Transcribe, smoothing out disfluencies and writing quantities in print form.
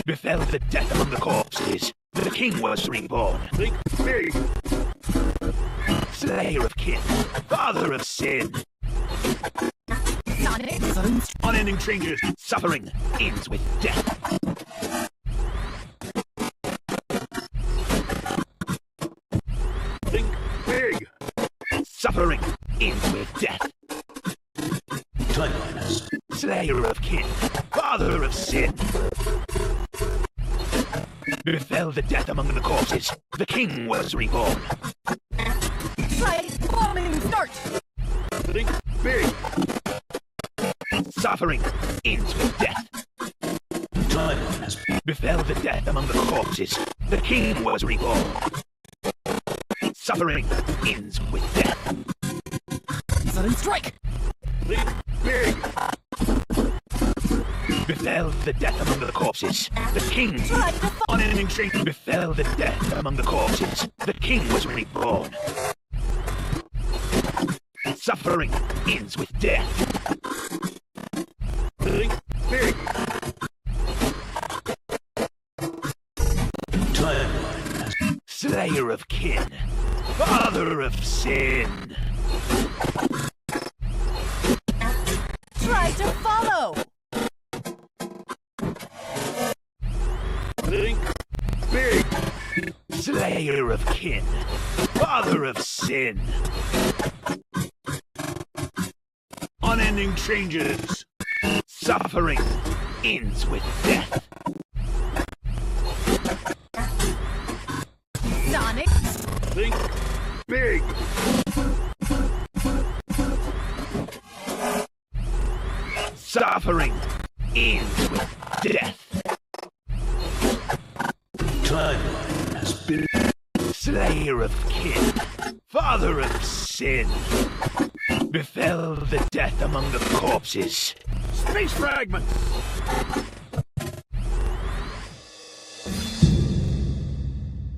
Befell the death among the corpses. The king was reborn. Think big. Slayer of kin. Father of sin. Sonic. Unending changes. Suffering ends with death. Think big. Suffering ends with death. Timeliness. Slayer of kin. Father of sin. Befell the death among the corpses. The king was reborn. Try bombing start. Think big. Suffering ends with death. Timeliness. Befell the death among the corpses. The king was reborn. Suffering ends with death. Sudden strike. Think big. Befell the death among the corpses. The king. Try to fall. Unending change. Befell the death among the corpses. The king was reborn. Suffering ends with death. Think big. Timeline. Slayer of kin. Father of sin. Try to follow. Think big. Slayer of kin. Father of sin. Unending changes. Suffering ends with death. Sonic. Think big. Suffering ends with death. Timeline has been. Slayer of kin. Father of sin. Befell the death among the corpses. Space fragments.